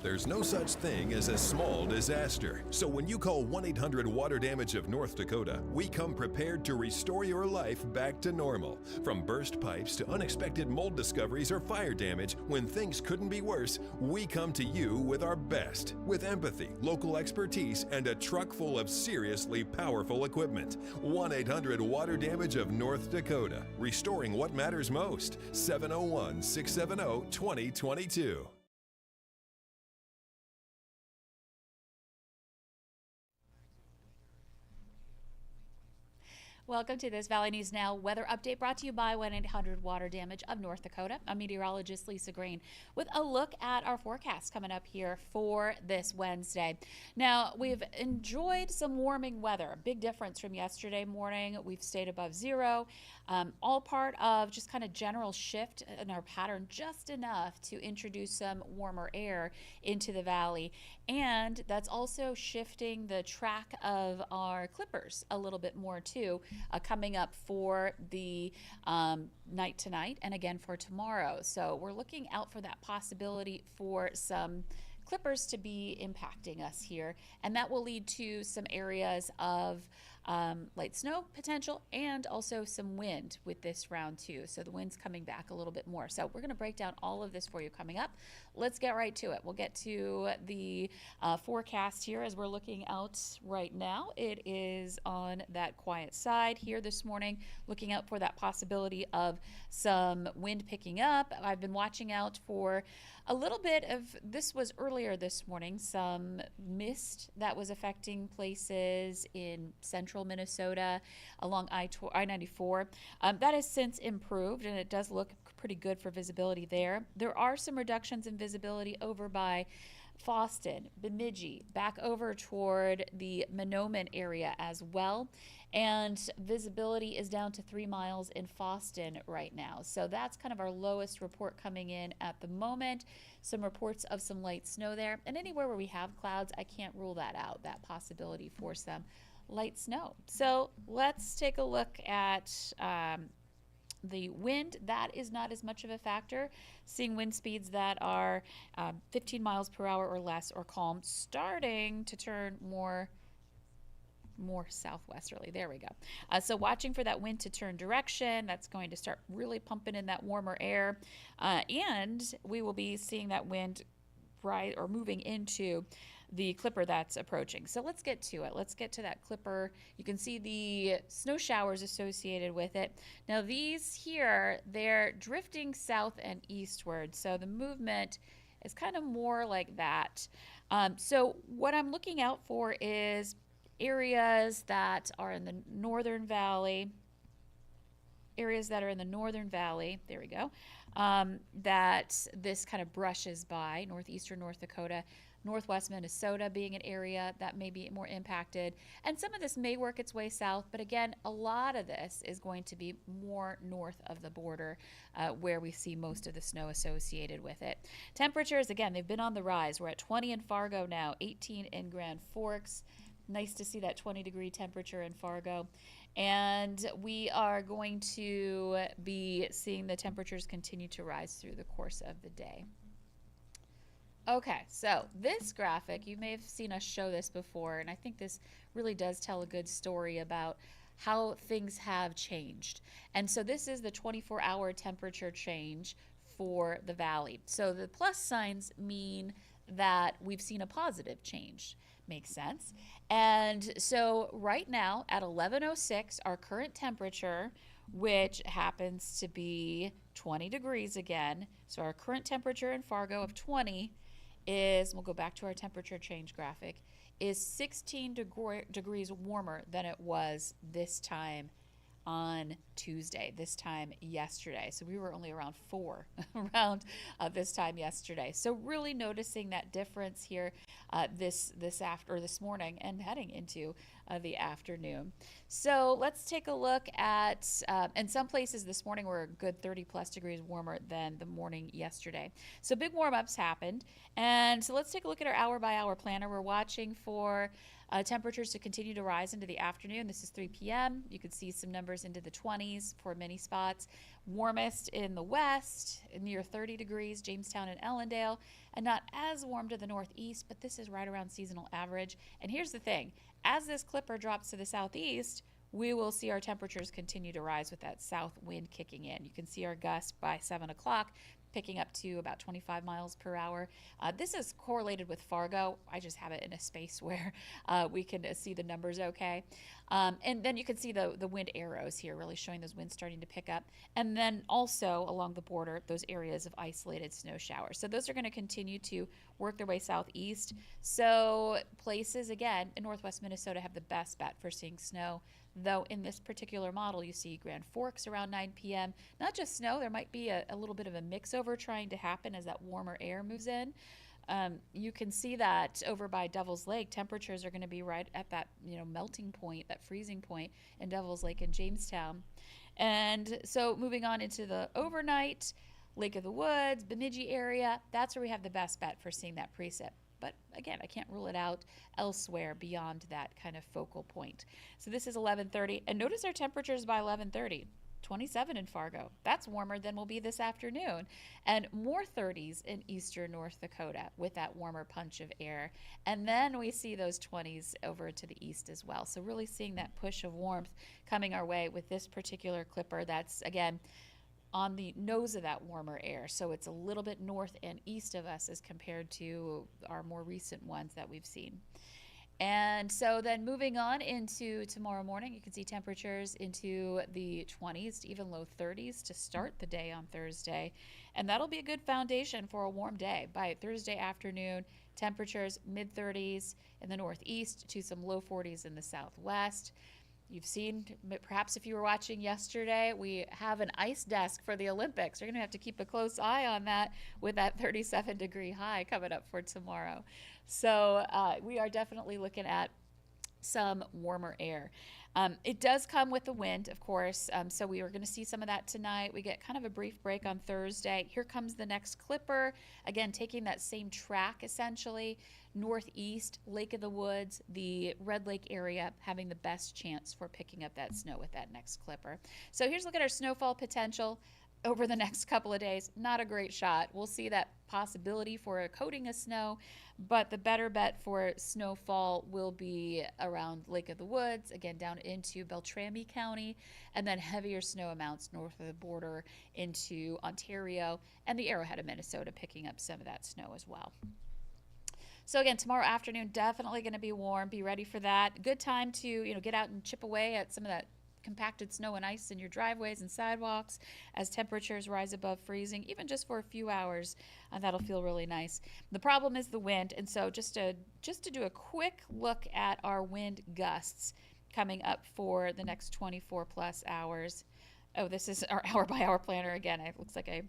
There's no such thing as a small disaster. So when you call 1-800 Water Damage of North Dakota, we come prepared to restore your life back to normal. From burst pipes to unexpected mold discoveries or fire damage, when things couldn't be worse, we come to you with our best. With empathy, local expertise, and a truck full of seriously powerful equipment. 1-800 Water Damage of North Dakota. Restoring what matters most. 701-670-2022. Welcome to this Valley News Now weather update brought to you by 1-800 Water Damage of North Dakota. I'm meteorologist Lisa Green with a look at our forecast coming up here for this Wednesday. Now, we've enjoyed some warming weather, a big difference from yesterday morning. We've stayed above zero, all part of just kind of general shift in our pattern, just enough to introduce some warmer air into the valley. And that's also shifting the track of our clippers a little bit more too, coming up for the night tonight and again for tomorrow. So we're looking out for that possibility for some clippers to be impacting us here, and that will lead to some areas of light snow potential and also some wind with this round too. So the wind's coming back a little bit more. So we're going to break down all of this for you coming up. Let's get right to it. We'll get to the forecast here as we're looking out right now. It is on that quiet side here this morning, looking out for that possibility of some wind picking up. I've been watching out for a little bit of, this was earlier this morning, some mist that was affecting places in central Minnesota along I-94. That has since improved, and it does look pretty good for visibility there. There are some reductions in visibility over by Fosston, Bemidji, back over toward the Mahnomen area as well. And visibility is down to 3 miles in Fosston right now. So that's kind of our lowest report coming in at the moment. Some reports of some light snow there. And anywhere where we have clouds, I can't rule that out, that possibility for some light snow. So let's take a look at the wind. That is not as much of a factor. Seeing wind speeds that are 15 miles per hour or less or calm, starting to turn more southwesterly. There we go. So watching for that wind to turn direction. That's going to start really pumping in that warmer air. And we will be seeing that wind moving into the clipper that's approaching. So let's get to it. Let's get to that clipper. You can see the snow showers associated with it. Now these here, they're drifting south and eastward. So the movement is kind of more like that. So what I'm looking out for is areas that are in the northern valley, there we go, that this kind of brushes by, northeastern North Dakota, northwest Minnesota being an area that may be more impacted. And some of this may work its way south, but again, a lot of this is going to be more north of the border where we see most of the snow associated with it. Temperatures, again, they've been on the rise. We're at 20 in Fargo now, 18 in Grand Forks. Nice to see that 20-degree temperature in Fargo. And we are going to be seeing the temperatures continue to rise through the course of the day. Okay, so this graphic, you may have seen us show this before, and I think this really does tell a good story about how things have changed. And so this is the 24-hour temperature change for the valley. So the plus signs mean that we've seen a positive change. Makes sense. And so right now at 11:06, our current temperature, which happens to be 20 degrees again. So our current temperature in Fargo of 20 is, we'll go back to our temperature change graphic, is 16 degrees warmer than it was this time on Tuesday, this time yesterday. So we were only around 4 around this time yesterday. So really noticing that difference here this morning and heading into the afternoon. So let's take a look at, in some places this morning were a good 30 plus degrees warmer than the morning yesterday. So big warm ups happened. And so let's take a look at our hour by hour planner. We're watching for Temperatures to continue to rise into the afternoon. This is 3 p.m. You could see some numbers into the 20s for many spots. Warmest in the west, near 30 degrees, Jamestown and Ellendale, and not as warm to the northeast, but this is right around seasonal average. And here's the thing, as this clipper drops to the southeast, we will see our temperatures continue to rise with that south wind kicking in. You can see our gust by 7 o'clock picking up to about 25 miles per hour. This is correlated with Fargo. I just have it in a space where we can see the numbers okay. And then you can see the wind arrows here really showing those winds starting to pick up. And then also along the border, those areas of isolated snow showers. So those are going to continue to work their way southeast. So places, again, in northwest Minnesota have the best bet for seeing snow. Though in this particular model, you see Grand Forks around 9 p.m. Not just snow, there might be a little bit of a mix-over trying to happen as that warmer air moves in. You can see that over by Devil's Lake, temperatures are going to be right at that melting point, that freezing point in Devil's Lake and Jamestown. And so moving on into the overnight, Lake of the Woods, Bemidji area, that's where we have the best bet for seeing that precip. But again, I can't rule it out elsewhere beyond that kind of focal point. So this is 11:30, and notice our temperatures by 11:30. 27 in Fargo. That's warmer than will be this afternoon. And more 30s in eastern North Dakota with that warmer punch of air. And then we see those 20s over to the east as well. So really seeing that push of warmth coming our way with this particular clipper that's, again, on the nose of that warmer air. So it's a little bit north and east of us as compared to our more recent ones that we've seen. And so then moving on into tomorrow morning, you can see temperatures into the 20s to even low 30s to start the day on Thursday. And that'll be a good foundation for a warm day. By Thursday afternoon, temperatures mid-30s in the northeast to some low 40s in the southwest. You've seen, perhaps if you were watching yesterday, we have an ice desk for the Olympics. You're going to have to keep a close eye on that with that 37-degree high coming up for tomorrow. So we are definitely looking at some warmer air. It does come with the wind, of course, so we are going to see some of that tonight. We get kind of a brief break on Thursday. Here comes the next clipper, again, taking that same track, essentially, northeast, Lake of the Woods, the Red Lake area, having the best chance for picking up that snow with that next clipper. So here's a look at our snowfall potential over the next couple of days. Not a great shot. We'll see that possibility for a coating of snow, but the better bet for snowfall will be around Lake of the Woods, again down into Beltrami County, and then heavier snow amounts north of the border into Ontario and the Arrowhead of Minnesota, picking up some of that snow as well. So again, tomorrow afternoon, definitely going to be warm. Be ready for that. Good time to get out and chip away at some of that compacted snow and ice in your driveways and sidewalks as temperatures rise above freezing, even just for a few hours. That'll feel really nice. The problem is the wind, and so just to do a quick look at our wind gusts coming up for the next 24 plus hours. Oh, this is our hour by hour planner again. It looks like I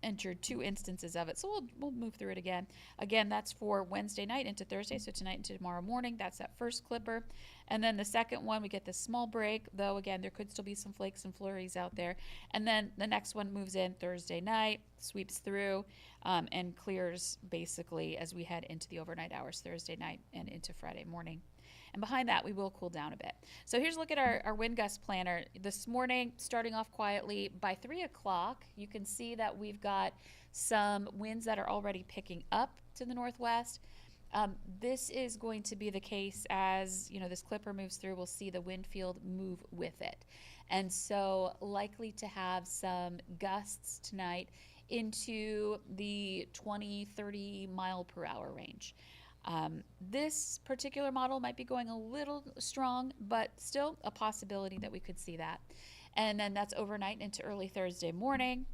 entered two instances of it, so we'll move through it again. Again, that's for Wednesday night into Thursday, so tonight into tomorrow morning. That's that first clipper. And then the second one, we get this small break, though again, there could still be some flakes and flurries out there. And then the next one moves in Thursday night, sweeps through, and clears basically as we head into the overnight hours Thursday night and into Friday morning. And behind that, we will cool down a bit. So here's a look at our wind gust planner. This morning, starting off quietly, by 3 o'clock, you can see that we've got some winds that are already picking up to the northwest. This is going to be the case as, this clipper moves through. We'll see the wind field move with it. And so likely to have some gusts tonight into the 20, 30 mile per hour range. This particular model might be going a little strong, but still a possibility that we could see that. And then that's overnight into early Thursday morning.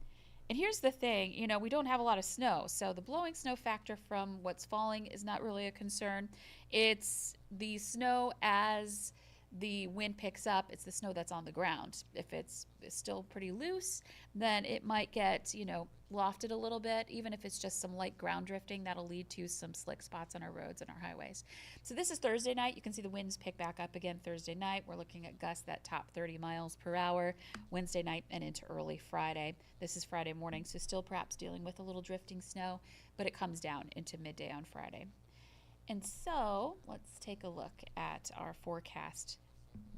And here's the thing, we don't have a lot of snow, so the blowing snow factor from what's falling is not really a concern. It's the snow as the wind picks up, it's the snow that's on the ground. If it's still pretty loose, then it might get, lofted a little bit. Even if it's just some light ground drifting, that'll lead to some slick spots on our roads and our highways. So this is Thursday night. You can see the winds pick back up again Thursday night. We're looking at gusts that top 30 miles per hour Wednesday night and into early Friday. This is Friday morning, so still perhaps dealing with a little drifting snow, but it comes down into midday on Friday. And so let's take a look at our forecast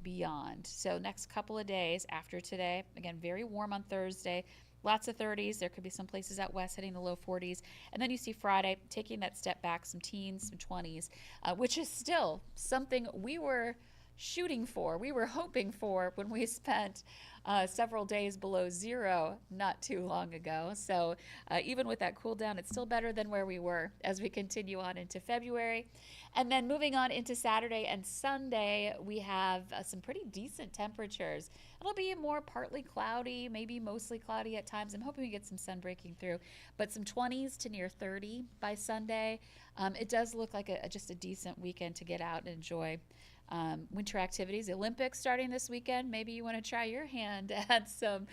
beyond. So next couple of days after today, again, very warm on Thursday, lots of 30s. There could be some places out west hitting the low 40s. And then you see Friday taking that step back, some teens, some 20s, which is still something we were shooting for. We were hoping for when we spent several days below zero not too long ago. So even with that cool down, it's still better than where we were as we continue on into February. And then moving on into Saturday and Sunday, we have some pretty decent temperatures. It'll be more partly cloudy, maybe mostly cloudy at times. I'm hoping we get some sun breaking through, but some 20s to near 30 by Sunday. It does look like just a decent weekend to get out and enjoy winter activities. The Olympics starting this weekend. Maybe you want to try your hand at some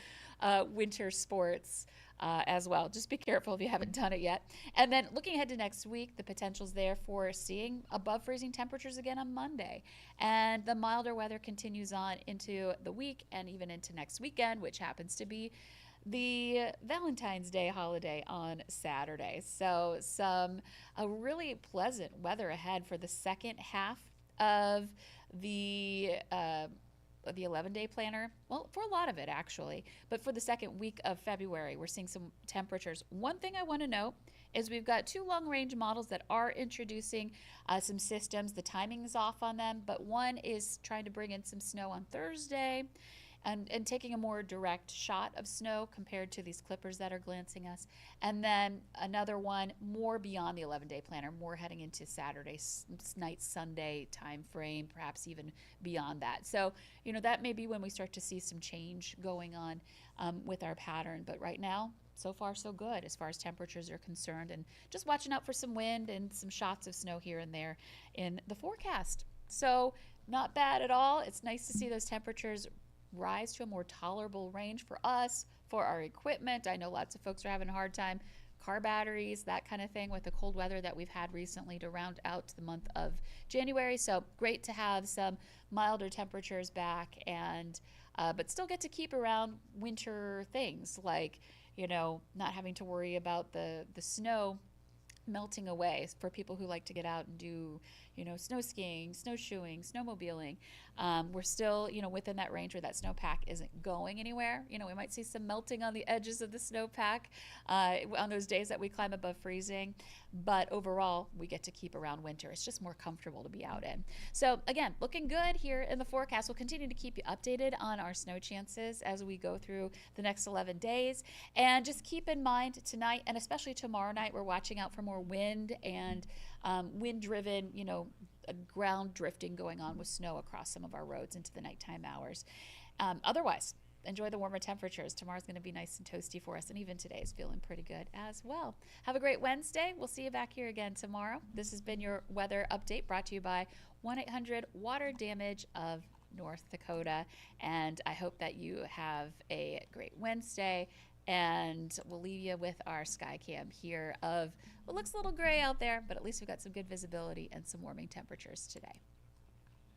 winter sports as well. Just be careful if you haven't done it yet. And then looking ahead to next week, the potential's there for seeing above freezing temperatures again on Monday. And the milder weather continues on into the week and even into next weekend, which happens to be the Valentine's Day holiday on Saturday. So some really pleasant weather ahead for the second half of the 11-day planner. Well, for a lot of it actually, but for the second week of February, we're seeing some temperatures. One thing I want to note is we've got two long-range models that are introducing some systems. The timing is off on them, but one is trying to bring in some snow on Thursday and taking a more direct shot of snow compared to these clippers that are glancing us. And then another one more beyond the 11-day planner, more heading into Saturday night, Sunday time frame, perhaps even beyond that. So, that may be when we start to see some change going on with our pattern. But right now, so far so good as far as temperatures are concerned, and just watching out for some wind and some shots of snow here and there in the forecast. So not bad at all. It's nice to see those temperatures rise to a more tolerable range for us, for our equipment. I know lots of folks are having a hard time, car batteries, that kind of thing, with the cold weather that we've had recently to round out the month of January. So great to have some milder temperatures back, and but still get to keep around winter things like not having to worry about the snow melting away for people who like to get out and do snow skiing, snowshoeing, snowmobiling. We're still within that range where that snowpack isn't going anywhere. We might see some melting on the edges of the snowpack on those days that we climb above freezing, but overall we get to keep around winter. It's just more comfortable to be out in. So again, looking good here in the forecast. We'll continue to keep you updated on our snow chances as we go through the next 11 days, and just keep in mind tonight and especially tomorrow night, we're watching out for more wind and wind-driven, ground drifting going on with snow across some of our roads into the nighttime hours. Otherwise, enjoy the warmer temperatures. Tomorrow's going to be nice and toasty for us, and even today is feeling pretty good as well. Have a great Wednesday. We'll see you back here again tomorrow. This has been your weather update brought to you by 1-800-WATER DAMAGE of North Dakota, and I hope that you have a great Wednesday. And we'll leave you with our sky cam here of what looks a little gray out there, but at least we've got some good visibility and some warming temperatures today.